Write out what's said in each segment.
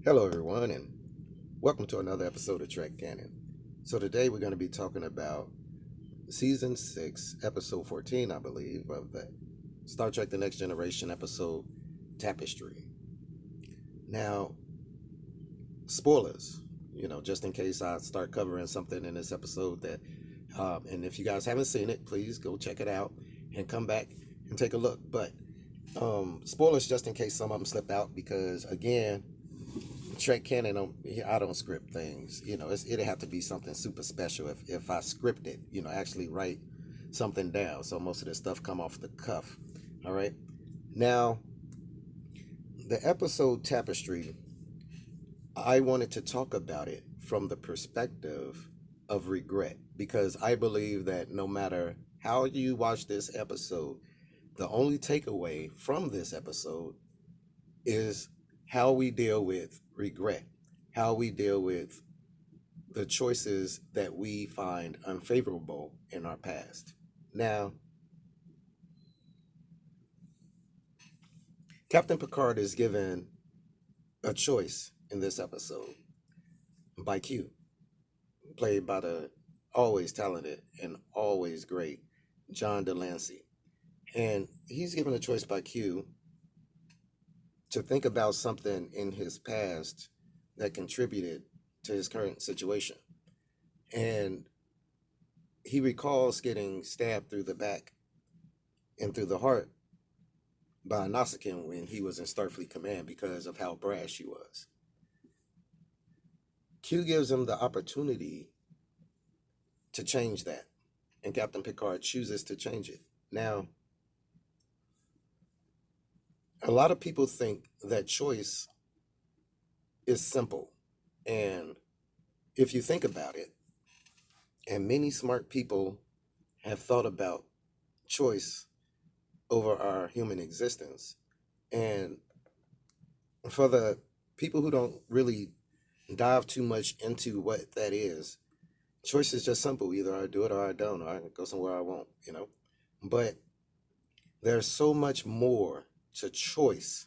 Hello, everyone, and welcome to another episode of Trek Canon. So, today we're going to be talking about Season 6, Episode 14, I believe, of the Star Trek The Next Generation episode Tapestry. Now, spoilers, just in case I start covering something in this episode and if you guys haven't seen it, please go check it out and come back and take a look. But spoilers just in case some of them slip out because, again, Trek Canon, I don't script things. It'd have to be something super special if I script it. Actually write something down. So most of this stuff come off the cuff. All right. Now, the episode Tapestry, I wanted to talk about it from the perspective of regret because I believe that no matter how you watch this episode, the only takeaway from this episode is how we deal with regret, how we deal with the choices that we find unfavorable in our past. Now, Captain Picard is given a choice in this episode by Q, played by the always talented and always great John Delancey. And he's given a choice by Q to think about something in his past that contributed to his current situation. And he recalls getting stabbed through the back and through the heart by a Nausicaan when he was in Starfleet Command because of how brash he was. Q gives him the opportunity to change that, and Captain Picard chooses to change it. Now, a lot of people think that choice is simple, and if you think about it, and many smart people have thought about choice over our human existence. And for the people who don't really dive too much into what that is, choice is just simple. Either I do it or I don't, or I go somewhere I won't. But there's so much more to choice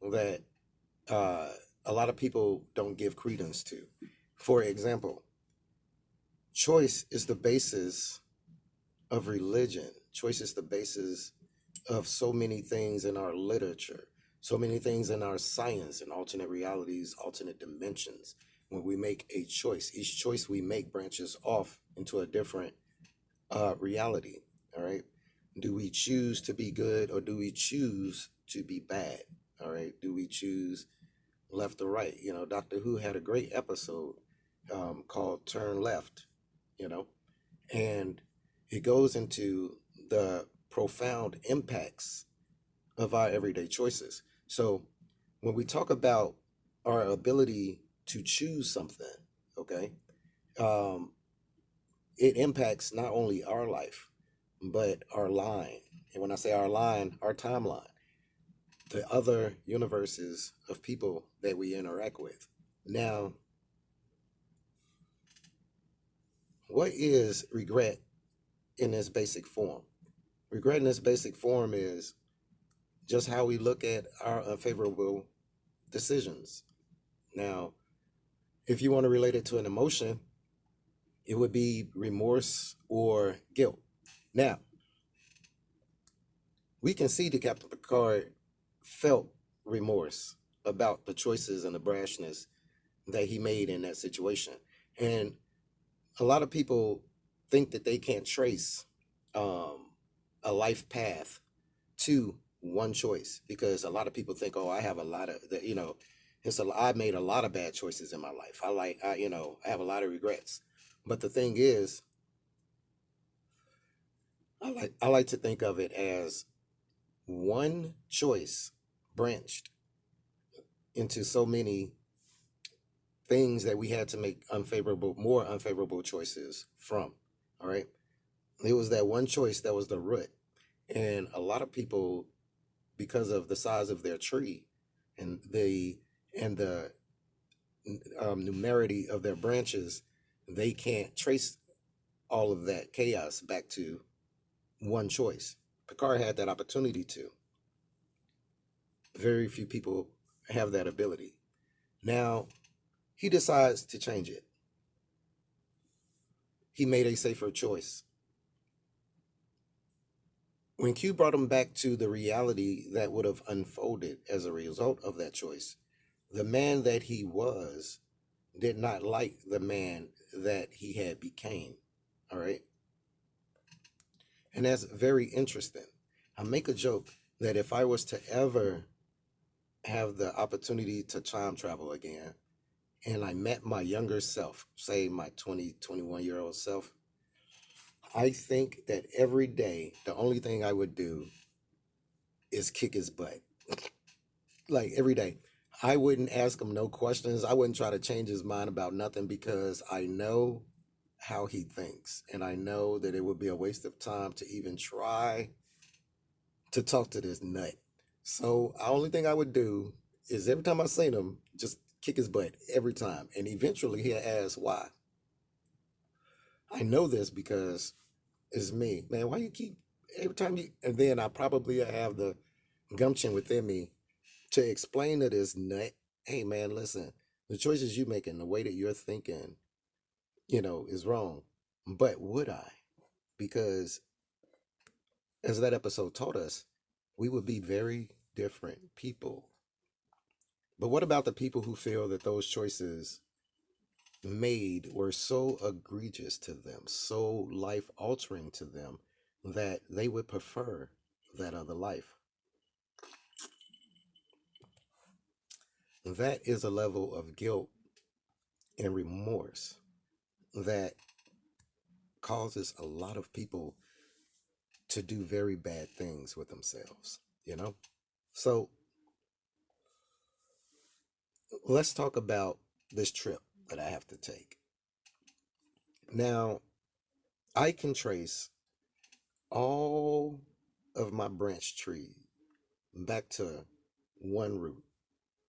that a lot of people don't give credence to. For example, choice is the basis of religion. Choice is the basis of so many things in our literature, so many things in our science and alternate realities, alternate dimensions. When we make a choice, each choice we make branches off into a different reality. All right. Do we choose to be good or do we choose to be bad? All right. Do we choose left or right? Doctor Who had a great episode called Turn Left, and it goes into the profound impacts of our everyday choices. So when we talk about our ability to choose something, okay, it impacts not only our life, but our line. And when I say our line, our timeline, the other universes of people that we interact with. Now, what is regret in its basic form? Regret in its basic form is just how we look at our unfavorable decisions. Now, if you want to relate it to an emotion, it would be remorse or guilt. Now, we can see that Captain Picard felt remorse about the choices and the brashness that he made in that situation. And a lot of people think that they can't trace a life path to one choice because a lot of people think, oh, I have a lot of I've made a lot of bad choices in my life. I have a lot of regrets. But the thing is, I like to think of it as one choice branched into so many things that we had to make more unfavorable choices from. All right. It was that one choice that was the root. And a lot of people, because of the size of their tree and the numerity of their branches, they can't trace all of that chaos back to one choice. Picard had that opportunity to. Very few people have that ability. Now, he decides to change it. He made a safer choice. When Q brought him back to the reality that would have unfolded as a result of that choice, the man that he was did not like the man that he had became. All right. And that's very interesting. I make a joke that if I was to ever have the opportunity to time travel again and I met my younger self, say my 20, 21-year old self, I think that every day, the only thing I would do is kick his butt. Like every day. I wouldn't ask him no questions. I wouldn't try to change his mind about nothing because I know how he thinks. And I know that it would be a waste of time to even try to talk to this nut. So the only thing I would do is every time I seen him, just kick his butt every time. And eventually he'll ask why. I know this because it's me. Man, why you keep every time you and then I probably have the gumption within me to explain to this nut, hey man, listen, the choices you make and the way that you're thinking, is wrong. But would I? Because as that episode taught us, we would be very different people. But what about the people who feel that those choices made were so egregious to them, so life altering to them, that they would prefer that other life? That is a level of guilt and remorse that causes a lot of people to do very bad things with themselves, you know? So let's talk about this trip that I have to take. Now, I can trace all of my branch tree back to one root,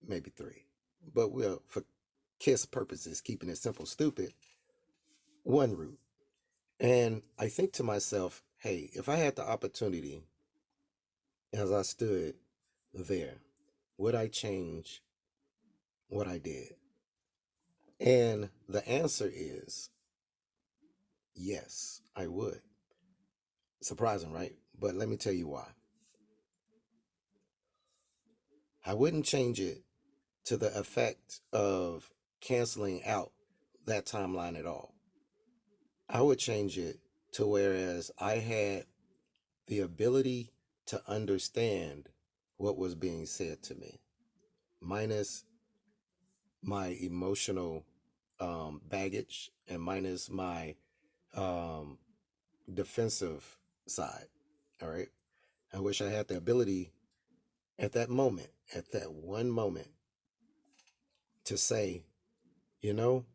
maybe three. But we'll, for KISS purposes, keeping it simple, stupid, one root. And I think to myself, hey, if I had the opportunity as I stood there, would I change what I did? And the answer is yes, I would. Surprising, right? But let me tell you why. I wouldn't change it to the effect of canceling out that timeline at all. I would change it to whereas I had the ability to understand what was being said to me, minus my emotional baggage and minus my um, defensive side. All right. I wish I had the ability at that moment, at that one moment, to say, you know,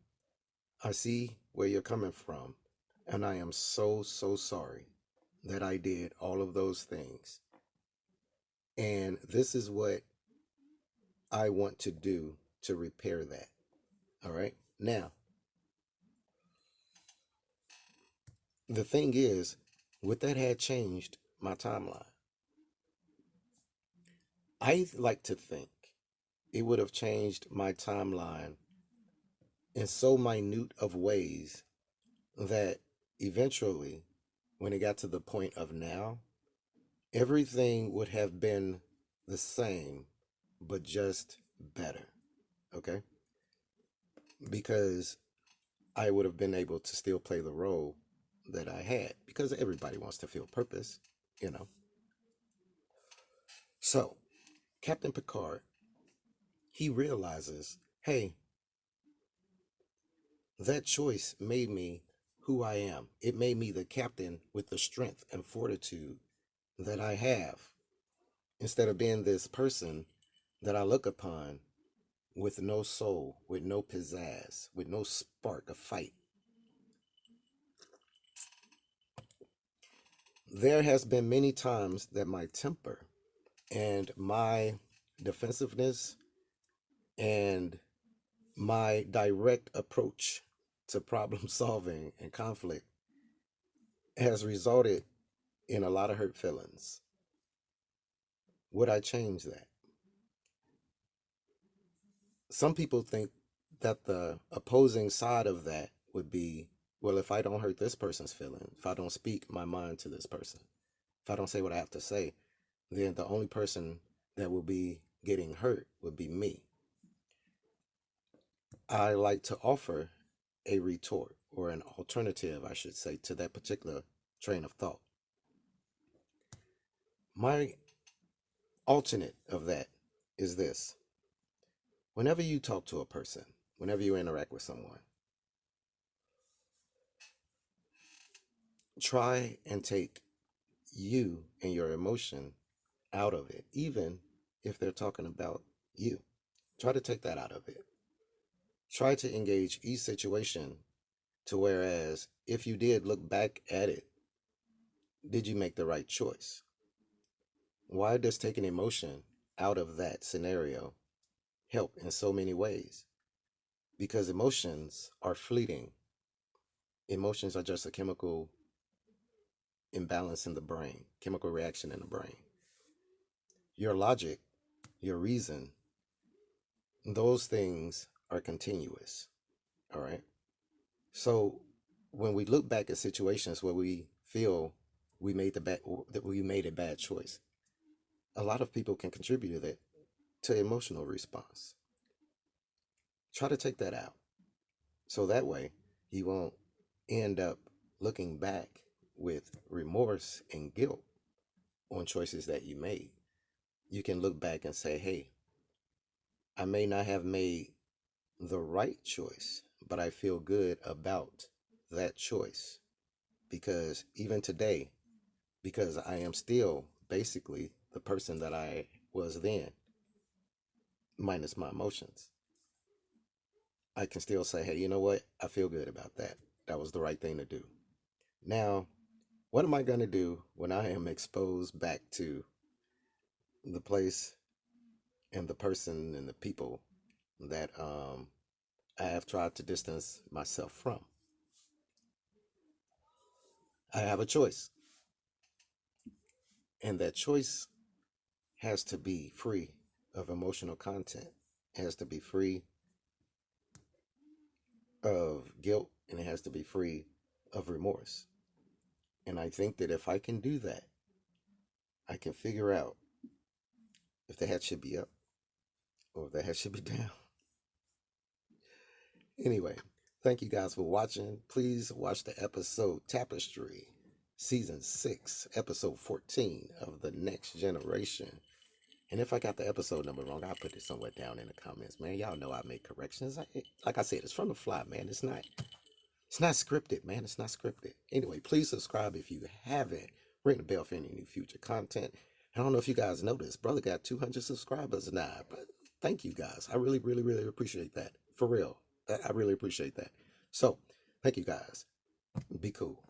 I see where you're coming from, and I am so, so sorry that I did all of those things. And this is what I want to do to repair that. All right. Now, the thing is, would that had changed my timeline? I like to think it would have changed my timeline in so minute of ways that eventually, when it got to the point of now, everything would have been the same, but just better. Okay? Because I would have been able to still play the role that I had, because everybody wants to feel purpose, you know. So, Captain Picard, he realizes, hey, that choice made me who I am. It made me the captain with the strength and fortitude that I have, instead of being this person that I look upon with no soul, with no pizzazz, with no spark of fight. There has been many times that my temper and my defensiveness and my direct approach to problem solving and conflict has resulted in a lot of hurt feelings. Would I change that? some people think that the opposing side of that would be, well, if I don't hurt this person's feeling, if I don't speak my mind to this person, if I don't say what I have to say, then the only person that will be getting hurt would be me. I like to offer a retort or an alternative, I should say, to that particular train of thought. My alternate of that is this: whenever you talk to a person, whenever you interact with someone, try and take you and your emotion out of it, even if they're talking about you. Try to take that out of it. Try to engage each situation to whereas if you did look back at it, did you make the right choice? Why does taking emotion out of that scenario help in so many ways? Because emotions are fleeting. Emotions are just a chemical imbalance in the brain, chemical reaction in the brain. Your logic, your reason, those things are continuous. All right. So when we look back at situations where we feel we made a bad choice, a lot of people can contribute to that, to emotional response. Try to take that out. So that way you won't end up looking back with remorse and guilt on choices that you made. You can look back and say, hey, I may not have made the right choice, but I feel good about that choice because even today, because I am still basically the person that I was then, minus my emotions, I can still say, hey, you know what? I feel good about that. That was the right thing to do. Now, what am I going to do when I am exposed back to the place and the person and the people that I have tried to distance myself from? I have a choice, and that choice has to be free of emotional content, it has to be free of guilt, and it has to be free of remorse. And I think that if I can do that, I can figure out if the head should be up or if the head should be down. Anyway, thank you guys for watching. Please watch the episode Tapestry, Season 6, Episode 14 of The Next Generation. And if I got the episode number wrong, I'll put it somewhere down in the comments, man. Y'all know I make corrections. Like I said, it's from the fly, man. It's not scripted, man. It's not scripted. Anyway, please subscribe if you haven't. Ring the bell for any new future content. I don't know if you guys noticed, brother got 200 subscribers now, but thank you guys. I really, really, really appreciate that. For real. I really appreciate that. So, thank you guys. Be cool.